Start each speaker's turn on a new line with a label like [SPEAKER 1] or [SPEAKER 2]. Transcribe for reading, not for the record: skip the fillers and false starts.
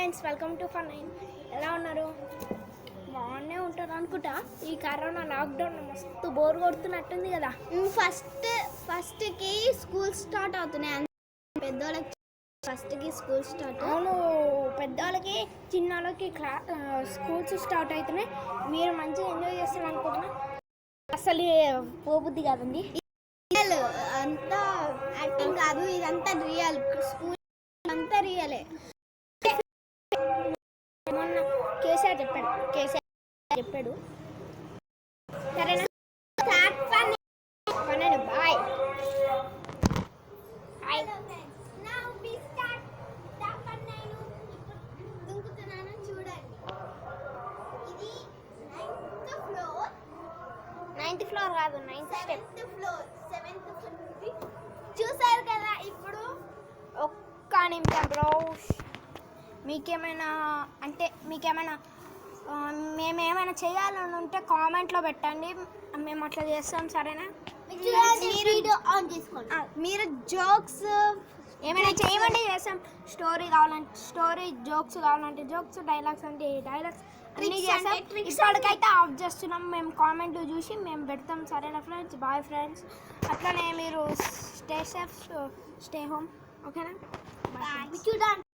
[SPEAKER 1] Friends, welcome to fun nine. ఎలా ఉన్నారు? బాగానే ఉంటారు అనుకుంటా. ఈ కరోనా లాక్డౌన్ మస్తు బోర్ కొడుతున్నట్టుంది కదా.
[SPEAKER 2] ఫస్ట్కి స్కూల్ స్టార్ట్ అవుతున్నాయి. పెద్దోళ్ళకి ఫస్ట్కి స్కూల్ స్టార్ట్.
[SPEAKER 1] అవును, పెద్దవాళ్ళకి చిన్నవాళ్ళకి స్కూల్స్ స్టార్ట్ అవుతున్నాయి. మీరు మంచిగా ఎంజాయ్ చేస్తారు అనుకుంటున్నా. అసలు పోబుద్ది కాదండి.
[SPEAKER 2] అంతా యాక్టింగ్ కాదు, ఇదంతా రియల్. స్కూల్ అంతా రియలే.
[SPEAKER 1] మొన్న కేసీఆర్ చెప్పాడు సరేనా? బాయ్. నైన్త్ ఫ్లోర్ కాదు, నైన్త్ స్టెప్.
[SPEAKER 2] చూసారు కదా. ఇప్పుడు
[SPEAKER 1] ఒక్క నిమిషం బ్రో. మీకేమైనా మేమేమైనా చేయాలని ఉంటే కామెంట్లో పెట్టండి, మేము అట్లా చేస్తాం. సరేనా?
[SPEAKER 2] వీడియో ఆన్ చేసుకోండి. మీరు జోక్స్
[SPEAKER 1] ఏమైనా చేయమంటే చేస్తాం. స్టోరీ జోక్స్ కావాలంటే జోక్స్, డైలాగ్స్ అంటే డైలాగ్స్ అన్నీ చేస్తాం. ఇప్పటికైతే ఆఫ్ చేస్తున్నాం. మేము కామెంట్లు చూసి మేము పెడతాం. సరేనా ఫ్రెండ్స్? Bye friends. అట్లనే మీరు స్టే సేఫ్, స్టే హోమ్. ఓకేనా?
[SPEAKER 2] చూడండి.